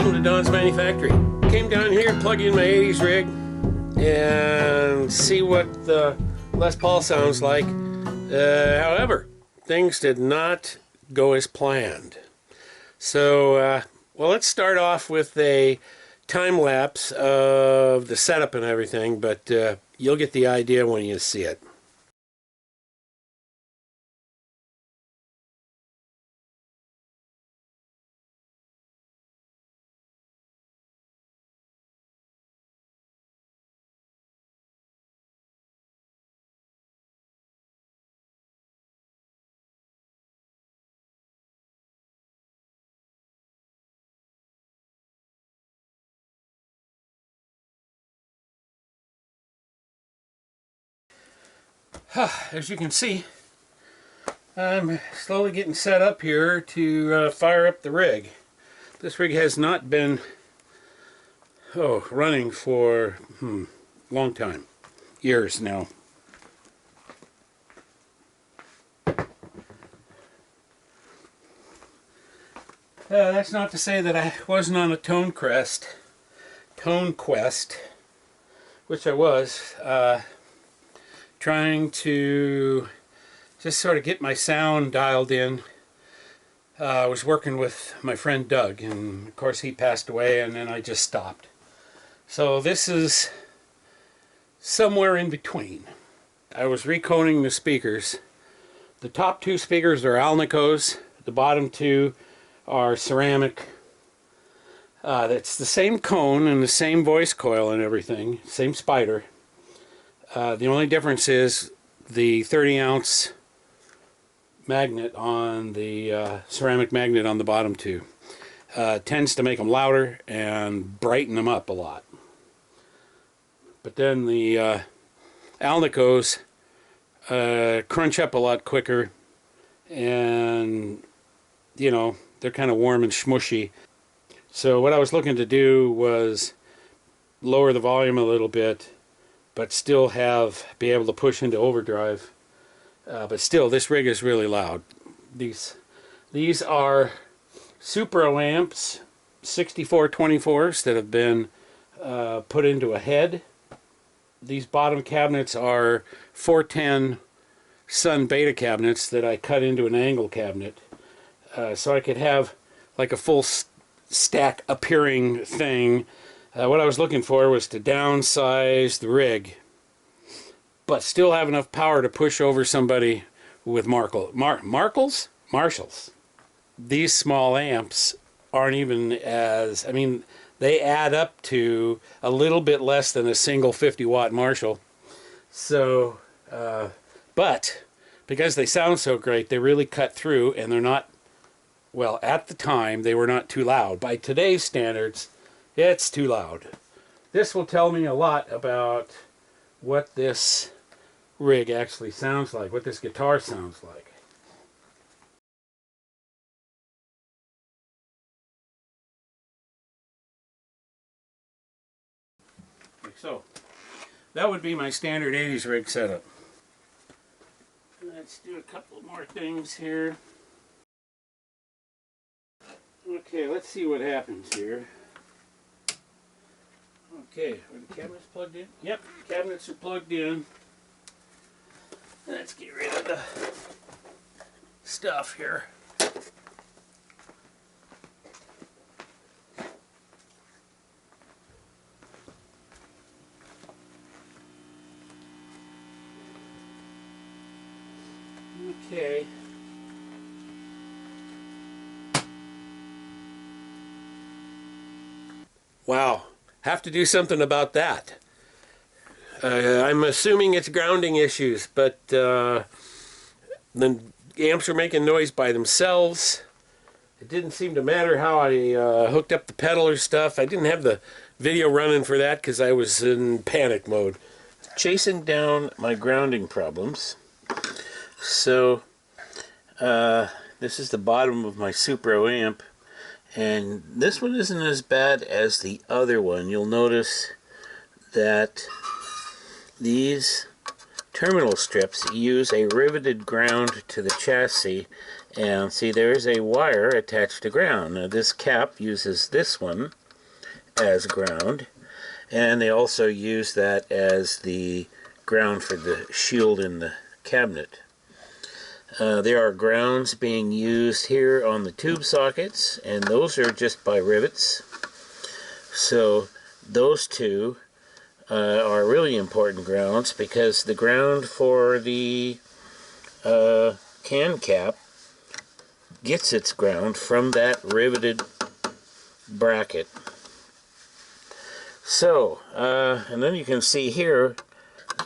Welcome to Don's Manufacturing. Came down here, plug in my 80's rig, and see what the Les Paul sounds like. However, things did not go as planned. So, well, let's start off with a time lapse of the setup and everything, but you'll get the idea when you see it. As you can see, I'm slowly getting set up here to fire up the rig. This rig has not been running for a long time, years now. That's not to say that I wasn't on a tone quest, which I was. Trying to just sort of get my sound dialed in. I was working with my friend Doug, and of course he passed away, and then I just stopped. So this is somewhere in between. I was reconing the speakers. The top two speakers are Alnicos. The bottom two are ceramic. It's the same cone and the same voice coil and everything, same spider. The only difference is the 30-ounce magnet on the ceramic magnet on the bottom two tends to make them louder and brighten them up a lot. But then the Alnicos crunch up a lot quicker, and you know, they're kind of warm and smushy. So what I was looking to do was lower the volume a little bit, but still be able to push into overdrive. But still, this rig is really loud. These are Supro amps, 6424s that have been put into a head. These bottom cabinets are 410 Sun Beta cabinets that I cut into an angle cabinet, so I could have like a full stack appearing thing. What I was looking for was to downsize the rig, but still have enough power to push over somebody with Marshalls. These small amps aren't even as, I mean, they add up to a little bit less than a single 50-watt Marshall. So, but because they sound so great, they really cut through, and they're not, well, at the time, they were not too loud. By today's standards, it's too loud. This will tell me a lot about what this rig actually sounds like, what this guitar sounds like. Like so. That would be my standard 80's rig setup. Let's do a couple more things here. Okay, let's see what happens here. Okay, are the cabinets plugged in? Yep, cabinets are plugged in. Let's get rid of the stuff here. Okay. Wow. Have to do something about that. I'm assuming it's grounding issues, but the amps are making noise by themselves. It didn't seem to matter how I hooked up the pedal or stuff. I didn't have the video running for that because I was in panic mode. Chasing down my grounding problems. So this is the bottom of my Supro amp. And this one isn't as bad as the other one. You'll notice that these terminal strips use a riveted ground to the chassis, and see there's a wire attached to ground. Now this cap uses this one as ground, and they also use that as the ground for the shield in the cabinet. There are grounds being used here on the tube sockets, and those are just by rivets. So those two are really important grounds, because the ground for the can cap gets its ground from that riveted bracket. So, and then you can see here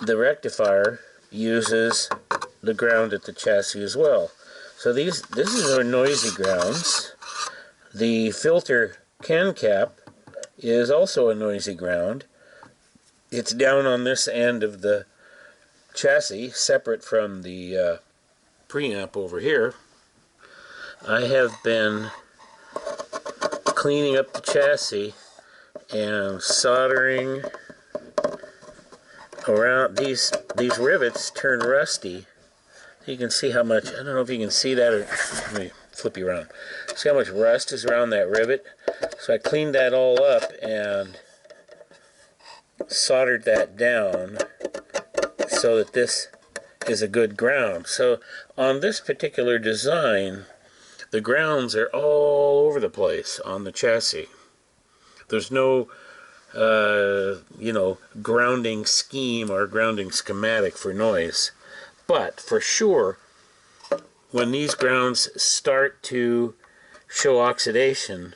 the rectifier uses the ground at the chassis as well. So this is our noisy grounds. The filter can cap is also a noisy ground. It's down on this end of the chassis, separate from the preamp over here. I have been cleaning up the chassis and soldering around. These rivets turn rusty. You can see how much, I don't know if you can see that, or let me flip you around. See how much rust is around that rivet? So I cleaned that all up and soldered that down so that this is a good ground. So on this particular design, the grounds are all over the place on the chassis. There's no grounding scheme or grounding schematic for noise. But for sure, when these grounds start to show oxidation,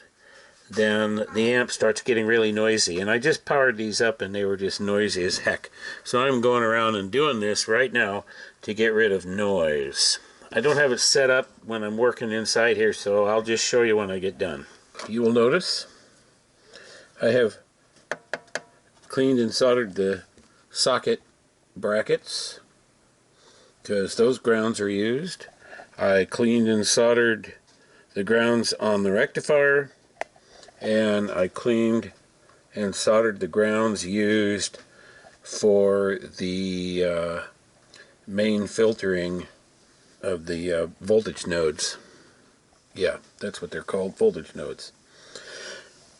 then the amp starts getting really noisy. And I just powered these up and they were just noisy as heck. So I'm going around and doing this right now to get rid of noise. I don't have it set up when I'm working inside here, so I'll just show you when I get done. You will notice I have cleaned and soldered the socket brackets, because those grounds are used. I cleaned and soldered the grounds on the rectifier, and I cleaned and soldered the grounds used for the main filtering of the voltage nodes. Yeah, that's what they're called, voltage nodes.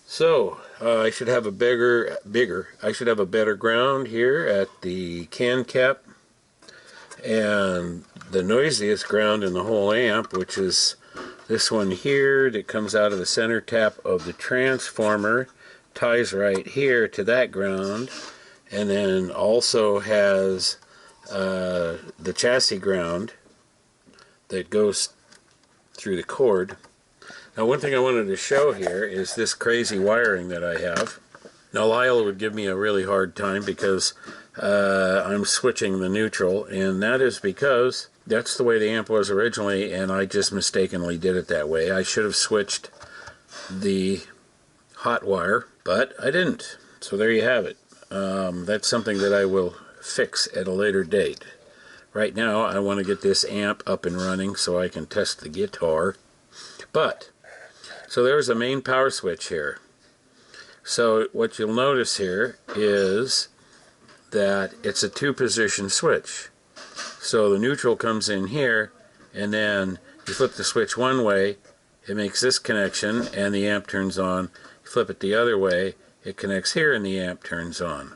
So I should have a I should have a better ground here at the can cap, and the noisiest ground in the whole amp, which is this one here that comes out of the center tap of the transformer, ties right here to that ground, and then also has the chassis ground that goes through the cord. Now, one thing I wanted to show here is this crazy wiring that I have. Now, Lyle would give me a really hard time because I'm switching the neutral, and that is because that's the way the amp was originally, and I just mistakenly did it that way. I should have switched the hot wire, but I didn't. So there you have it. That's something that I will fix at a later date. Right now, I want to get this amp up and running so I can test the guitar. So there's a main power switch here. So what you'll notice here is that it's a two-position switch. So the neutral comes in here, and then you flip the switch one way, it makes this connection, and the amp turns on. You flip it the other way, it connects here, and the amp turns on.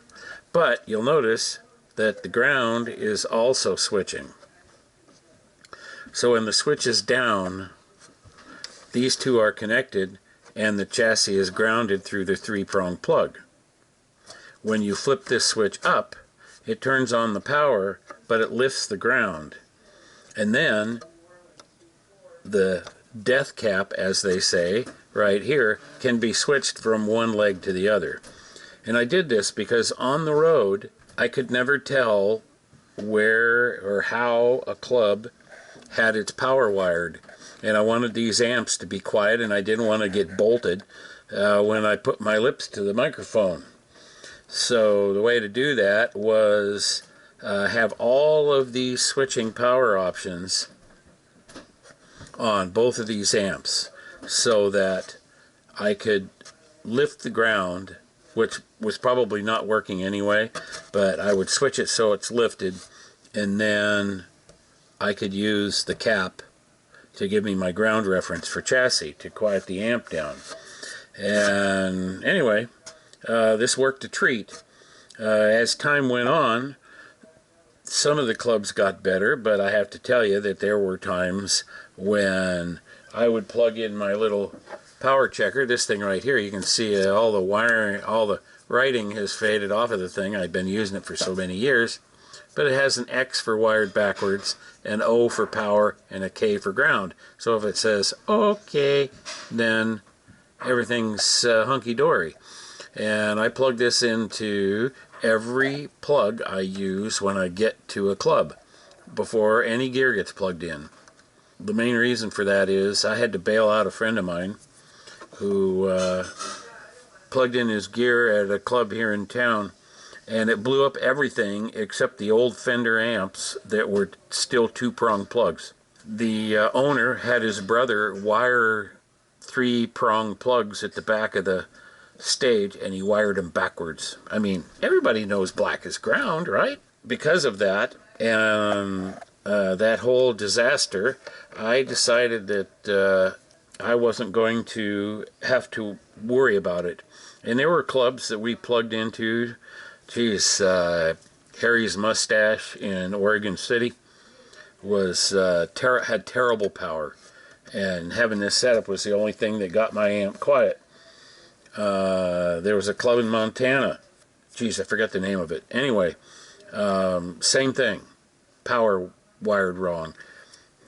But you'll notice that the ground is also switching. So when the switch is down, these two are connected, and the chassis is grounded through the three-prong plug. When you flip this switch up, it turns on the power, but it lifts the ground. And then the death cap, as they say, right here, can be switched from one leg to the other. And I did this because on the road, I could never tell where or how a club had its power wired. And I wanted these amps to be quiet, and I didn't want to get bolted when I put my lips to the microphone. So the way to do that was have all of these switching power options on both of these amps so that I could lift the ground, which was probably not working anyway, but I would switch it so it's lifted, and then I could use the cap to give me my ground reference for chassis to quiet the amp down. And anyway, this worked a treat. As time went on, some of the clubs got better, but I have to tell you that there were times when I would plug in my little power checker, this thing right here. You can see all the wiring, all the writing has faded off of the thing. I've been using it for so many years, but it has an X for wired backwards, an O for power, and a K for ground. So if it says OK, then everything's hunky-dory. And I plug this into every plug I use when I get to a club before any gear gets plugged in. The main reason for that is I had to bail out a friend of mine who plugged in his gear at a club here in town, and it blew up everything except the old Fender amps that were still two-prong plugs. The owner had his brother wire three-prong plugs at the back of the stage, and he wired them backwards. I mean, everybody knows black is ground, right? Because of that, and that whole disaster, I decided that I wasn't going to have to worry about it. And there were clubs that we plugged into. Geez, Harry's Mustache in Oregon City was had terrible power, and having this setup was the only thing that got my amp quiet. There was a club in Montana. Geez, I forgot the name of it. Anyway, same thing. Power wired wrong.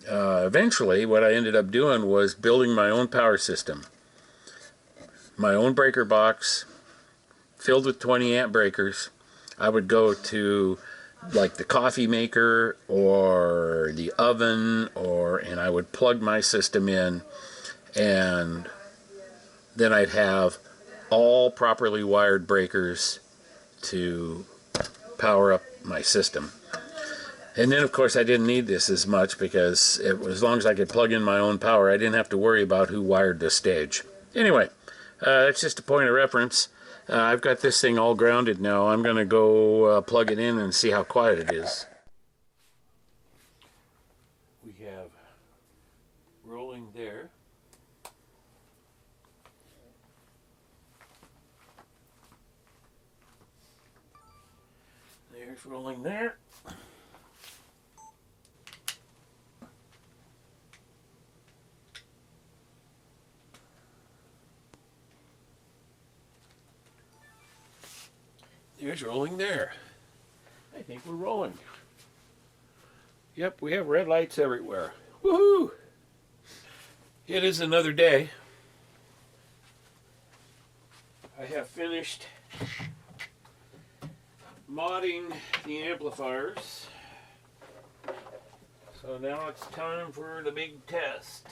Eventually, what I ended up doing was building my own power system. My own breaker box, filled with 20 amp breakers. I would go to like the coffee maker or the oven, and I would plug my system in, and then I'd have all properly wired breakers to power up my system. And then, of course, I didn't need this as much because as long as I could plug in my own power, I didn't have to worry about who wired the stage. Anyway, that's just a point of reference. I've got this thing all grounded now. I'm going to go plug it in and see how quiet it is. We have rolling there. There's rolling there. There's rolling there. I think we're rolling. Yep, we have red lights everywhere. Woohoo! It is another day. I have finished modding the amplifiers. So now it's time for the big test.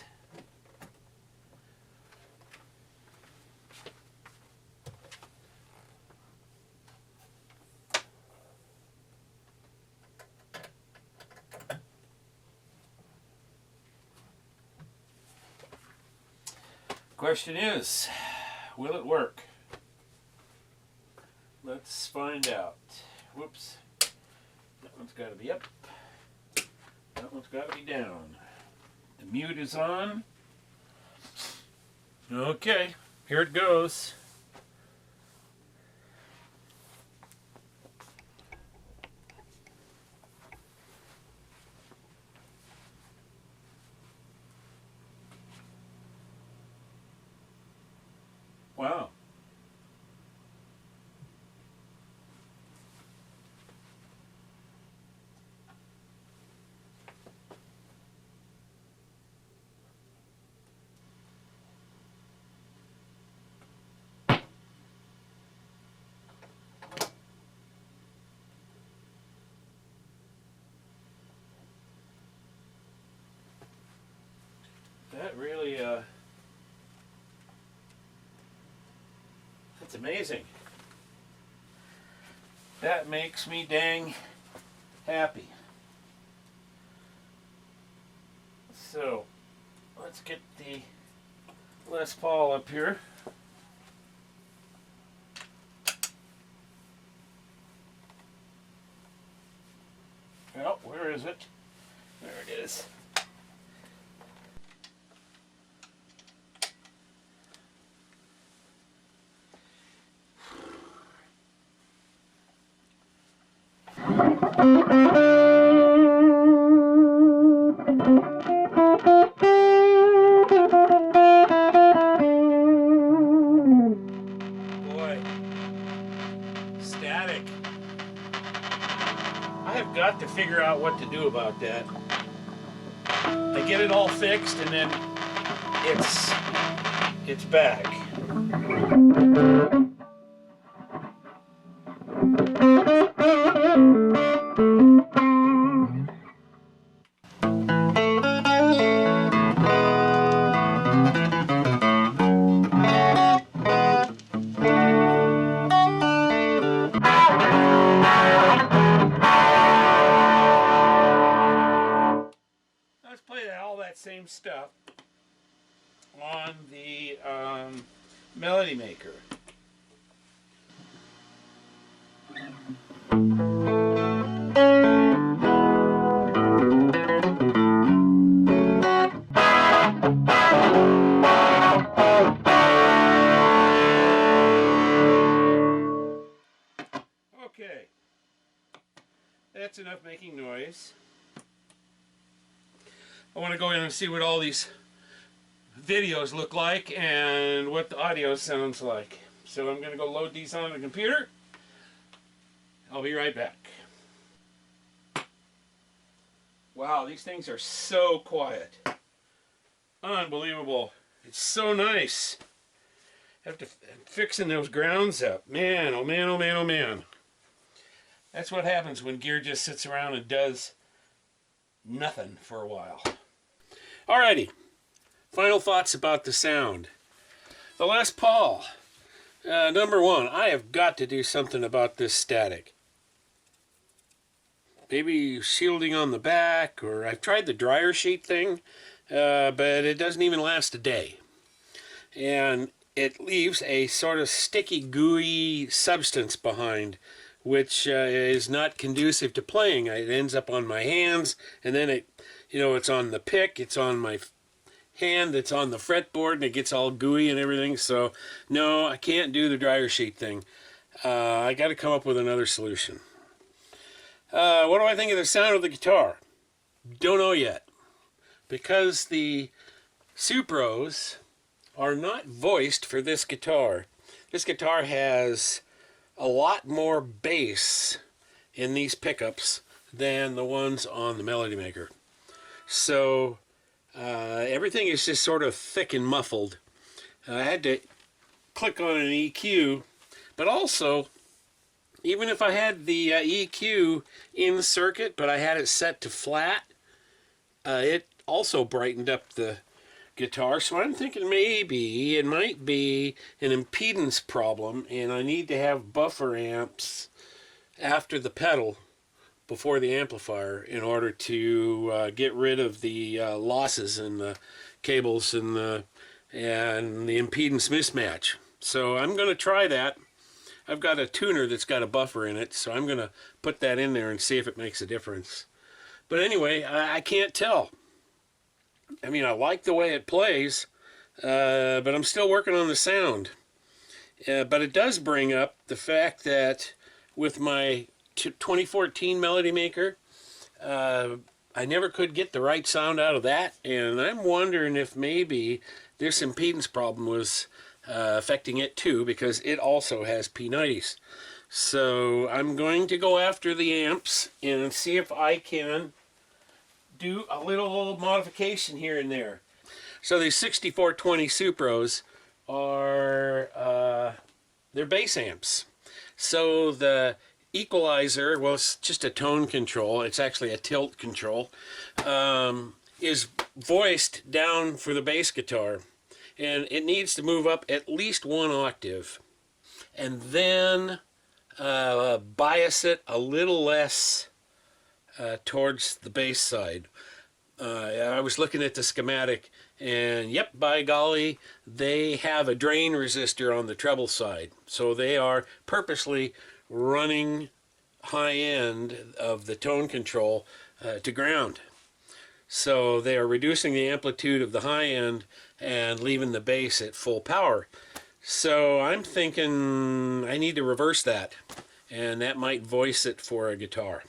Question is, will it work? Let's find out. Whoops. That one's got to be up. That one's got to be down. The mute is on. Okay, here it goes. Wow. That really, that's amazing. That makes me dang happy. So, let's get the Les Paul up here. Well, is it? There it is. Boy, static. I have got to figure out what to do about that. I get it all fixed and then it's back. Let's play all that same stuff on the Melody Maker. Okay, that's enough making noise. I want to go in and see what all these videos look like and what the audio sounds like. So I'm going to go load these on the computer. I'll be right back. Wow, these things are so quiet. Unbelievable. It's so nice. After fixing those grounds up. Man, oh man, oh man, oh man. That's what happens when gear just sits around and does nothing for a while. Alrighty, final thoughts about the sound. The Les Paul. Number one, I have got to do something about this static. Maybe shielding on the back, or I've tried the dryer sheet thing, but it doesn't even last a day. And it leaves a sort of sticky, gooey substance behind, which is not conducive to playing. It ends up on my hands, and then it's on the pick, it's on my hand, it's on the fretboard, and it gets all gooey and everything. So, no, I can't do the dryer sheet thing. I got to come up with another solution. What do I think of the sound of the guitar? Don't know yet. Because the Supros are not voiced for this guitar. This guitar has a lot more bass in these pickups than the ones on the Melody Maker. So everything is just sort of thick and muffled. I had to click on an EQ, but also, even if I had the EQ in circuit, but I had it set to flat, it also brightened up the guitar. So I'm thinking maybe it might be an impedance problem, and I need to have buffer amps after the pedal before the amplifier in order to get rid of the losses in the cables and the impedance mismatch. So I'm going to try that. I've got a tuner that's got a buffer in it, so I'm going to put that in there and see if it makes a difference. But anyway, I can't tell. I mean, I like the way it plays, but I'm still working on the sound. But it does bring up the fact that with my 2014 Melody Maker, I never could get the right sound out of that, and I'm wondering if maybe this impedance problem was affecting it too, because it also has P90s. So I'm going to go after the amps and see if I can do a little modification here and there. So these 6420 Supros are they're bass amps. So the equalizer, well, it's just a tone control, it's actually a tilt control, is voiced down for the bass guitar, and it needs to move up at least 1 octave, and then bias it a little less towards the bass side. I was looking at the schematic, and yep, by golly, they have a drain resistor on the treble side, so they are purposely running high end of the tone control to ground. So they are reducing the amplitude of the high end and leaving the bass at full power. So I'm thinking I need to reverse that, and that might voice it for a guitar.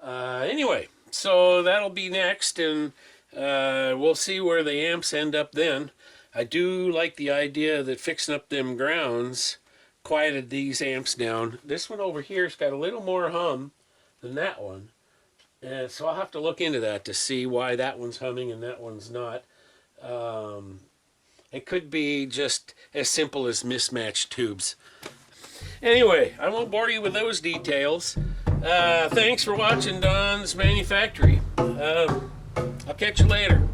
Anyway, so that'll be next, and we'll see where the amps end up then. I do like the idea that fixing up them grounds quieted these amps down. This one over here's got a little more hum than that one. And so I'll have to look into that to see why that one's humming and that one's not. It could be just as simple as mismatched tubes. Anyway, I won't bore you with those details. Thanks for watching Don's Manufactory. I'll catch you later.